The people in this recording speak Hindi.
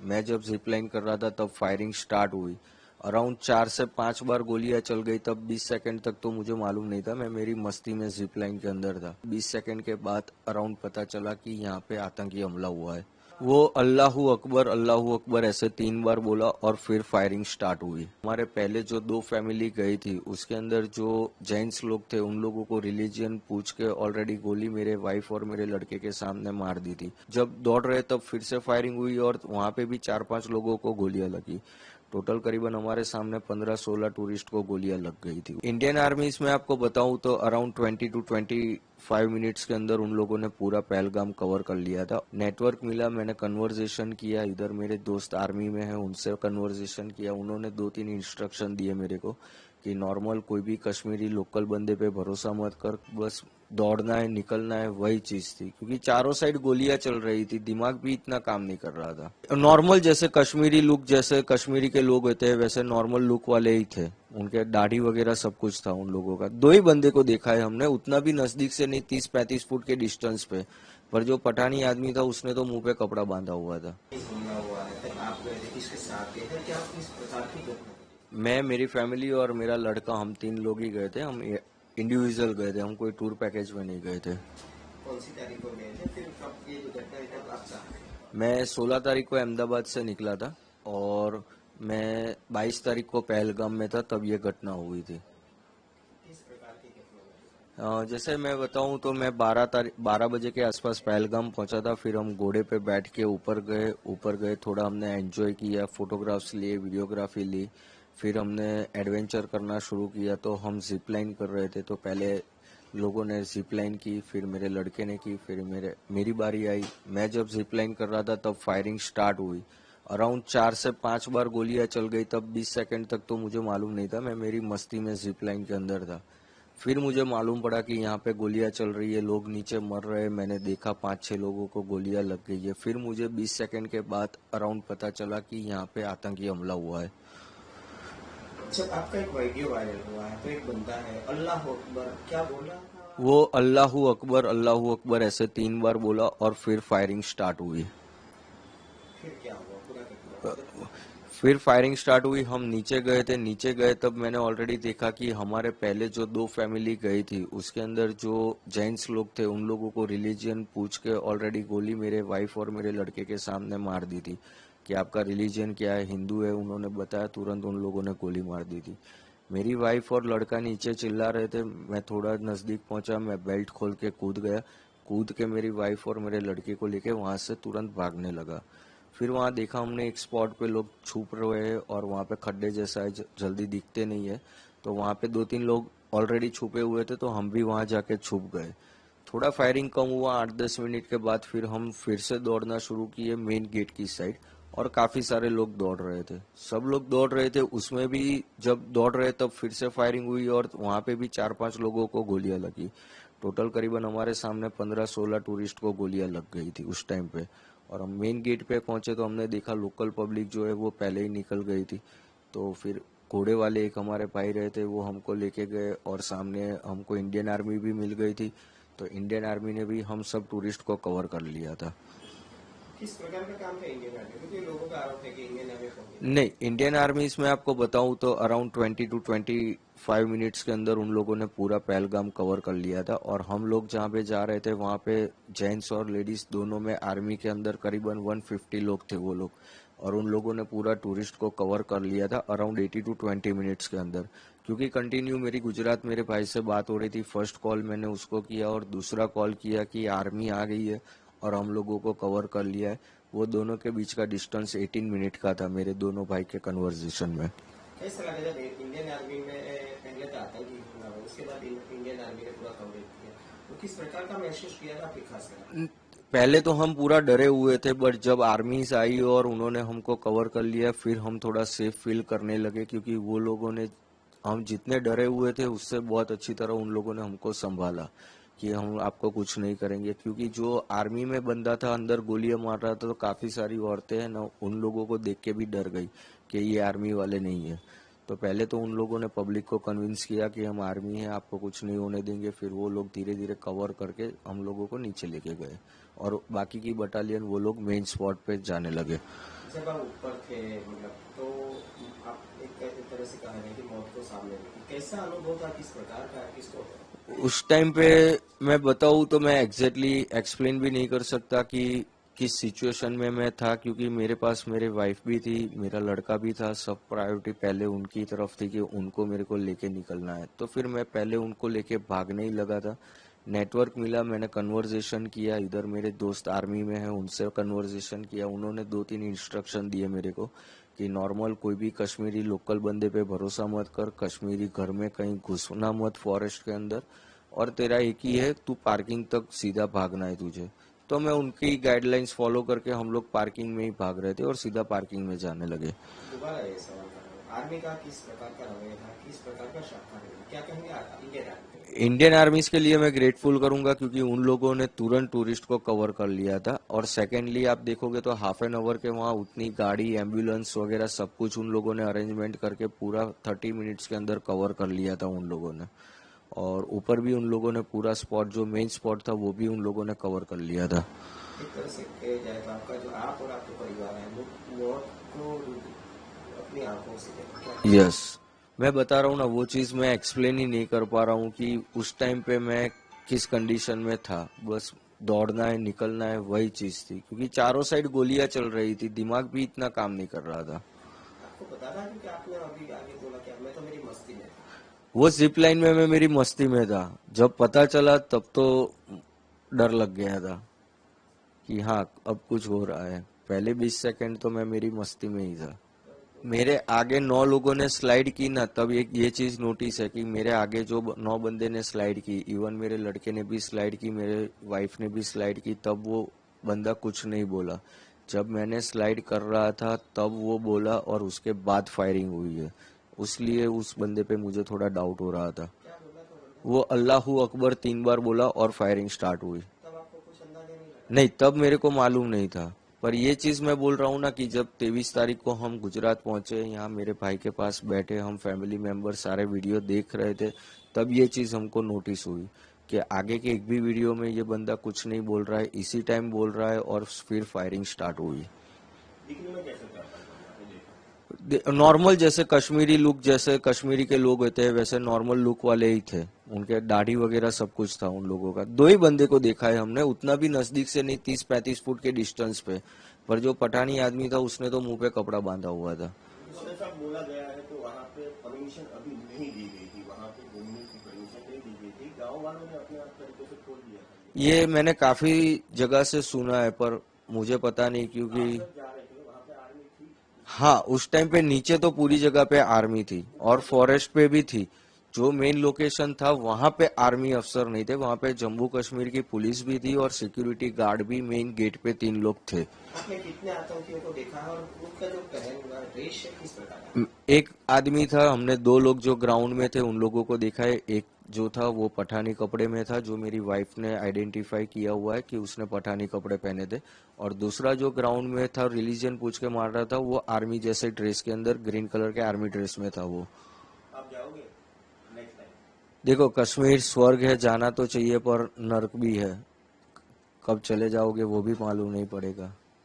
मैं जब जिप लाइन कर रहा था तब फायरिंग स्टार्ट हुई। अराउंड 4 से 5 बार गोलियां चल गई। तब 20 सेकंड तक तो मुझे मालूम नहीं था, मैं मेरी मस्ती में जिप लाइन के अंदर था। 20 सेकंड के बाद अराउंड पता चला कि यहाँ पे आतंकी हमला हुआ है। वो अल्लाहू अकबर ऐसे 3 बार बोला और फिर फायरिंग स्टार्ट हुई। हमारे पहले जो 2 फैमिली गई थी उसके अंदर जो जेंट्स लोग थे उन लोगों को रिलीजियन पूछ के ऑलरेडी गोली मेरे वाइफ और मेरे लड़के के सामने मार दी थी। जब दौड़ रहे तब फिर से फायरिंग हुई और वहां पे भी 4-5 लोगों को गोलियां लगी। टोटल करीबन हमारे सामने 15-16 टूरिस्ट को गोलियां लग गई थी। इंडियन आर्मी में आपको बताऊं तो अराउंड 20 to 25 मिनट्स के अंदर उन लोगों ने पूरा पहलगाम कवर कर लिया था। नेटवर्क मिला, मैंने कन्वर्जेशन किया, इधर मेरे दोस्त आर्मी में हैं उनसे कन्वर्जेशन किया। उन्होंने 2-3 इंस्ट्रक्शन दिए मेरे को कि नॉर्मल कोई भी कश्मीरी लोकल बंदे पे भरोसा मत कर, बस दौड़ना है निकलना है, वही चीज थी। क्योंकि चारों साइड गोलियां चल रही थी, दिमाग भी इतना काम नहीं कर रहा था। नॉर्मल जैसे कश्मीरी लुक, जैसे कश्मीरी के लोग होते हैं वैसे नॉर्मल लुक वाले ही थे। उनके दाढ़ी वगैरह सब कुछ था उन लोगों का। 2 ही बंदे को देखा है हमने, उतना भी नजदीक से नहीं, 30-35 फुट के डिस्टेंस पे। पर जो पठानी आदमी था उसने तो मुंह पे कपड़ा बांधा हुआ था। मैं, मेरी फैमिली और मेरा लड़का, हम 3 लोग ही गए थे। हम इंडिविजुअल गए थे, हम कोई टूर पैकेज में नहीं गए थे। कौन सी तारीख को गए थे, फिर कब ये दुर्घटना हुई, तब आप कहाँ थे? मैं 16 तारीख को अहमदाबाद से निकला था और मैं 22 तारीख को पहलगाम में था, तब ये घटना हुई थी। किस प्रकार की घटना हुई? जैसे मैं बताऊं तो मैं 12 बजे के आसपास पहलगाम पहुंचा था। फिर हम घोड़े पे बैठ के ऊपर गए, थोड़ा हमने एंजॉय किया, फोटोग्राफ्स लिए, वीडियोग्राफी ली। फिर हमने एडवेंचर करना शुरू किया। तो हम जिप लाइन कर रहे थे, तो पहले लोगों ने जिप लाइन की, फिर मेरे लड़के ने की, फिर मेरी बारी आई। मैं जब जिप लाइन कर रहा था तब फायरिंग स्टार्ट हुई। अराउंड 4 से 5 बार गोलियां चल गई। तब 20 सेकंड तक तो मुझे मालूम नहीं था, मैं मेरी मस्ती में जिप लाइन के अंदर था। फिर मुझे मालूम पड़ा कि यहाँ पे गोलियां चल रही है, लोग नीचे मर रहे हैं। मैंने देखा 5-6 लोगों को गोलियां लग गई है। फिर मुझे 20 सेकंड के बाद अराउंड पता चला कि यहाँ पे आतंकी हमला हुआ है। जब आपका एक वीडियो वायरल हुआ है तो एक बंदा है अल्लाह अकबर क्या बोला था? वो अल्लाहू अकबर ऐसे 3 बार बोला और फिर फायरिंग स्टार्ट हुई। फिर क्या हुआ, पूरा घटना बताइए। फिर फायरिंग स्टार्ट हुई, हम नीचे गए तब मैंने ऑलरेडी देखा कि हमारे पहले जो 2 फैमिली गई थी उसके अंदर जो जेंट्स लोग थे उन लोगों को रिलीजियन पूछ के ऑलरेडी गोली मेरे वाइफ और मेरे लड़के के सामने मार दी थी कि आपका रिलीजियन क्या है, हिंदू है। उन्होंने बताया, तुरंत उन लोगों ने गोली मार दी थी। मेरी वाइफ और लड़का नीचे चिल्ला रहे थे, मैं थोड़ा नजदीक पहुंचा, मैं बेल्ट खोल के कूद गया। कूद के मेरी वाइफ और मेरे लड़के को लेके वहां से तुरंत भागने लगा। फिर वहां देखा हमने एक स्पॉट पे लोग छुप रहे हैं और वहां पे खड्डे जैसा है, जल्दी दिखते नहीं है। तो वहां पे 2-3 लोग ऑलरेडी छुपे हुए थे, तो हम भी वहां जाके छुप गए। थोड़ा फायरिंग कम हुआ, 8-10 मिनट के बाद फिर हम फिर से दौड़ना शुरू किए मेन गेट की साइड। और काफी सारे लोग दौड़ रहे थे, सब लोग दौड़ रहे थे, उसमें भी जब दौड़ रहे तब फिर से फायरिंग हुई और वहां पे भी 4-5 लोगों को गोलियां लगी। टोटल करीबन हमारे सामने 15-16 टूरिस्ट को गोलियां लग गई थी उस टाइम पे। और हम मेन गेट पे पहुंचे तो हमने देखा लोकल पब्लिक जो है वो पहले ही निकल गई थी। तो फिर घोड़े वाले एक हमारे भाई रहे थे, वो हमको लेके गए और सामने हमको इंडियन आर्मी भी मिल गई थी। तो इंडियन आर्मी ने भी हम सब टूरिस्ट को कवर कर लिया था। किस प्रकार का काम था इंडियन आर्मी, क्योंकि लोगों का आरोप है कि इंडियन आर्मी नहीं, इंडियन आर्मी में आपको बताऊं तो अराउंड 20 to 25 मिनट्स के अंदर उन लोगों ने पूरा पहलगाम कवर कर लिया था। और हम लोग जहाँ पे जा रहे थे वहाँ पे जेंट्स और लेडीज दोनों में आर्मी के अंदर करीबन 150 लोग थे वो लोग। और उन लोगों ने पूरा टूरिस्ट को कवर कर लिया था अराउंड 80 to 20 मिनट्स के अंदर। क्योंकि कंटिन्यू मेरी गुजरात मेरे भाई से बात हो रही थी, फर्स्ट कॉल मैंने उसको किया और दूसरा कॉल किया कि आर्मी आ गई है और हम लोगों को कवर कर लिया है। वो दोनों के बीच का डिस्टेंस 18 मिनट का था मेरे दोनों भाई के कन्वर्सेशन में। कैसा लगा जब इंडियन आर्मी में पहले तो आतंकी हमला हुआ, उसके बाद इंडियन आर्मी ने पूरा कवरेज किया, तो किस प्रकार का महसूस किया था आपके खासकर? पहले तो हम पूरा डरे हुए थे, बट जब आर्मी आई और उन्होंने हमको कवर कर लिया फिर हम थोड़ा सेफ फील करने लगे। क्योंकि वो लोगों ने, हम जितने डरे हुए थे उससे बहुत अच्छी तरह उन लोगों ने हमको संभाला कि हम आपको कुछ नहीं करेंगे। क्योंकि जो आर्मी में बंदा था अंदर गोलियां मार रहा था, तो काफी सारी औरतें हैं ना, उन लोगों को देख के भी डर गई कि ये आर्मी वाले नहीं है। तो पहले तो उन लोगों ने पब्लिक को कन्विंस किया कि हम आर्मी है, आपको कुछ नहीं होने देंगे। फिर वो लोग धीरे धीरे कवर करके हम लोगों को नीचे लेके गए और बाकी की बटालियन वो लोग मेन स्पॉट पे जाने लगे। जब आप ऊपर थे मतलब तो आप एक तरह से कह रहे हैं कि मौत को सामने देखी, कैसा अनुभव था, किस प्रकार का, किसको? उस टाइम पे मैं बताऊँ तो मैं एग्जैक्टली एक्सप्लेन भी नहीं कर सकता कि किस सिचुएशन में मैं था, क्योंकि मेरे पास मेरे वाइफ भी थी, मेरा लड़का भी था, सब प्रायोरिटी पहले उनकी तरफ थी कि उनको मेरे को लेके निकलना है। तो फिर मैं पहले उनको लेके भागने ही लगा था। नेटवर्क मिला, मैंने कन्वर्जेशन किया, इधर मेरे दोस्त आर्मी में हैं, उनसे कन्वर्जेशन किया, उन्होंने 2-3 इंस्ट्रक्शन दिए मेरे को कि नॉर्मल कोई भी कश्मीरी लोकल बंदे पे भरोसा मत कर, कश्मीरी घर में कहीं घुसना मत फॉरेस्ट के अंदर, और तेरा एक ही है, तू पार्किंग तक सीधा भागना है तुझे। तो मैं उनकी गाइडलाइंस फॉलो करके हम लोग पार्किंग में ही भाग रहे थे और सीधा पार्किंग में जाने लगे। दोबारा ये सवाल कर रहा हूँ, आर्मी का किस प्रकार का रवैया था, किस प्रकार का शाखा रहा, क्या कहेंगे इंडियन आर्मी के लिए? इंडियन आर्मीज के लिए मैं ग्रेटफुल करूंगा, क्योंकि उन लोगों ने तुरंत टूरिस्ट को कवर कर लिया था। और सेकेंडली आप देखोगे तो हाफ एन आवर के वहाँ उतनी गाड़ी, एम्बुलेंस वगैरह सब कुछ उन लोगों ने अरेंजमेंट करके पूरा 30 मिनट्स के अंदर कवर कर लिया था उन लोगों ने। और ऊपर भी उन लोगों ने पूरा स्पॉट, जो मेन स्पॉट था, वो भी उन लोगों ने कवर कर लिया था। एक तरह से कहा जाए तो आपका जो आप और आपके परिवार है वो मौत को अपनी आंखों से देखा, क्या? यस, मैं बता रहा हूँ ना, वो चीज मैं एक्सप्लेन ही नहीं कर पा रहा हूँ कि उस टाइम पे मैं किस कंडीशन में था। बस दौड़ना है, निकलना है, वही चीज थी, क्योंकि चारों साइड गोलियां चल रही थी, दिमाग भी इतना काम नहीं कर रहा था। आपको पता था, क्योंकि आपने अभी आगे बोला कि मैं तो मेरी मस्ती में था। वो जिप लाइन में मैं मेरी मस्ती में था, जब पता चला तब तो डर लग गया था कि हाँ अब कुछ हो रहा है। पहले 20 सेकंड तो मैं मेरी मस्ती में ही था। मेरे आगे 9 लोगों ने स्लाइड की ना, तब एक ये चीज नोटिस है कि मेरे आगे जो 9 बंदे ने स्लाइड की, इवन मेरे लड़के ने भी स्लाइड की, मेरे वाइफ ने भी स्लाइड की, तब वो बंदा कुछ नहीं बोला। जब मैंने स्लाइड कर रहा था तब वो बोला, और उसके बाद फायरिंग हुई है। उसलिए उस बंदे पे मुझे थोड़ा डाउट हो रहा था। क्या बोला था बंदा? वो अल्लाहू अकबर 3 बार बोला और फायरिंग स्टार्ट हुई। तब आपको कुछ अंदाजा नहीं लगा? नहीं, तब मेरे को मालूम नहीं था। पर ये चीज मैं बोल रहा हूँ ना कि जब 23 तारीख को हम गुजरात पहुंचे, यहाँ मेरे भाई के पास बैठे, हम फैमिली मेंबर सारे वीडियो देख रहे थे, तब ये चीज हमको नोटिस हुई कि आगे के एक भी वीडियो में ये बंदा कुछ नहीं बोल रहा है, इसी टाइम बोल रहा है, और फिर फायरिंग स्टार्ट हुई। दिखने में कैसे था आपने देखा? नॉर्मल, जैसे कश्मीरी लुक, जैसे कश्मीरी के लोग होते हैं वैसे नॉर्मल लुक वाले ही थे। उनके दाढ़ी वगैरह सब कुछ था उन लोगों का। 2 ही बंदे को देखा है हमने, उतना भी नजदीक से नहीं, 30-35 फुट के डिस्टेंस पे। पर जो पठानी आदमी था उसने तो मुंह पे कपड़ा बांधा हुआ था। जैसा बोला गया है तो वहाँ पे परमिशन अभी नहीं दी गई थी, वहाँ पे घूमने की परमिशन नहीं दी गई थी, गांव वालों ने अपने आप तरीके से खोल दिया था। ये मैंने काफी जगह से सुना है, पर मुझे पता नहीं, क्योंकि जब जा रहे थे वहाँ पे आर्मी थी? हाँ, उस टाइम पे नीचे तो पूरी जगह पे आर्मी थी और फॉरेस्ट पे भी थी। जो मेन लोकेशन था वहां पे आर्मी अफसर नहीं थे, वहां पे जम्मू कश्मीर की पुलिस भी थी और सिक्योरिटी गार्ड भी मेन गेट पे 3 लोग थे। आपने कितने आतंकियों को देखा है और उनका जो पहन हुआ ड्रेस है किस प्रकार का? एक आदमी था, हमने 2 लोग जो ग्राउंड में थे उन लोगों को देखा है। एक जो था वो पठानी कपड़े में था, जो मेरी वाइफ ने आइडेंटिफाई किया हुआ है कि उसने पठानी कपड़े पहने थे। और दूसरा जो ग्राउंड में था, रिलीजन पूछ के मार रहा था, वो आर्मी जैसे ड्रेस के अंदर, ग्रीन कलर के आर्मी ड्रेस में था वो। आप जाओगे नेक्स्ट टाइम? देखो, कश्मीर स्वर्ग है, जाना तो चाहिए, पर नर्क भी है। कब चले जाओगे वो भी मालूम नहीं पड़ेगा।